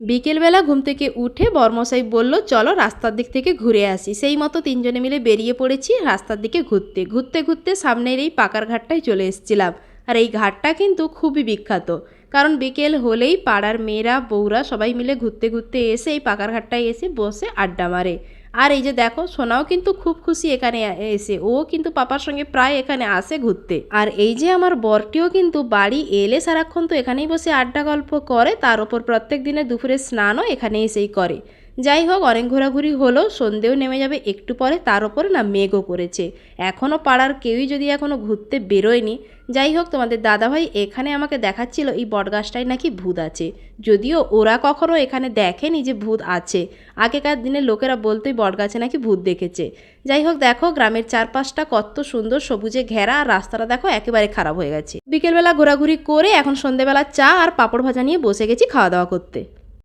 বিকেলবেলা ঘুম থেকে উঠে বরমশাই বলল চলো রাস্তার দিক থেকে ঘুরে আসি। সেই মতো তিনজনে মিলে বেরিয়ে পড়েছি রাস্তার দিকে ঘুরতে ঘুরতে ঘুরতে সামনের এই পাকার ঘাটটায় চলে এসেছিলাম। আর এই ঘাটটা কিন্তু খুবই বিখ্যাত, কারণ বিকেল হলেই পাড়ার মেয়েরা বউরা সবাই মিলে ঘুরতে ঘুরতে এসে এই পাকার ঘাটটায় এসে বসে আড্ডা মারে। আর এই যে দেখো সোনাও কিন্তু খুব খুশি এখানে এসে, ও কিন্তু পাপার সঙ্গে প্রায় এখানে আসে ঘুরতে। আর এই যে আমার বরটিও কিন্তু বাড়ি এলে সারাক্ষণ তো এখানেই বসে আড্ডা গল্প করে, তার ওপর প্রত্যেক দিনের দুপুরে স্নানও এখানে এসেই করে। যাই হোক, অনেক ঘোরাঘুরি হলো, সন্ধেও নেমে যাবে একটু পরে, তার ওপরে না মেঘও করেছে। এখনও পাড়ার কেউই যদি এখনও ঘুরতে বেরোয়নি। যাই হোক, তোমাদের দাদাভাই এখানে আমাকে দেখাচ্ছিল এই বটগাছটায় নাকি ভূত আছে, যদিও ওরা কখনো এখানে দেখেনি যে ভূত আছে। আগেকার দিনে লোকেরা বলতোই বটগাছে নাকি ভূত দেখেছে। যাই হোক, দেখো গ্রামের চারপাশটা কত সুন্দর সবুজে ঘেরা, আর রাস্তাটা দেখো একেবারে খারাপ হয়ে গেছে। বিকেলবেলা ঘোরাঘুরি করে এখন সন্ধেবেলা চা আর পাঁপড় ভাজা নিয়ে বসে গেছি খাওয়া দাওয়া করতে।